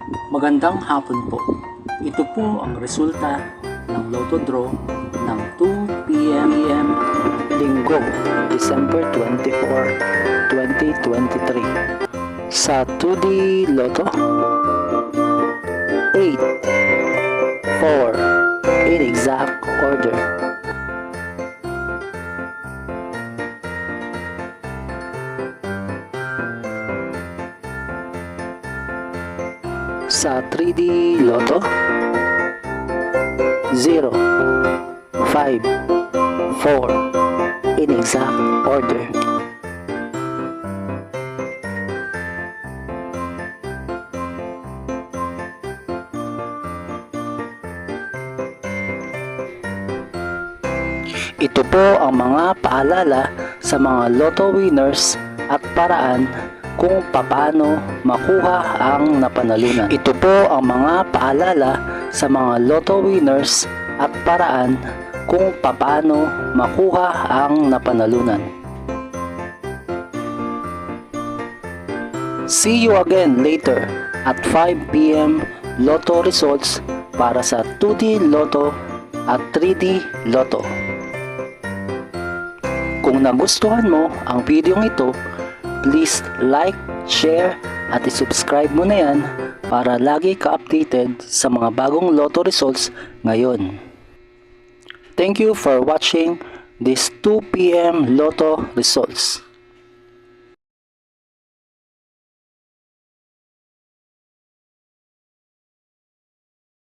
Magandang hapon po. Ito po ang resulta ng Lotto Draw ng 2 p.m. Linggo, December 24, 2023. Sa 2D Lotto, 8, 4, in exact order. Sa 3D Lotto, 0, 5, 4, in exact order. Ito po ang mga paalala sa mga Lotto winners at paraan kung paano makuha ang napanalunan. Ito po ang mga paalala sa mga Lotto winners at paraan kung paano makuha ang napanalunan. See you again later at 5 p.m. Lotto results para sa 2D Lotto at 3D Lotto. Kung nagustuhan mo ang video ito, please like, share, at i-subscribe mo na yan para lagi ka-updated sa mga bagong Lotto results ngayon. Thank you for watching this 2 p.m. Lotto results.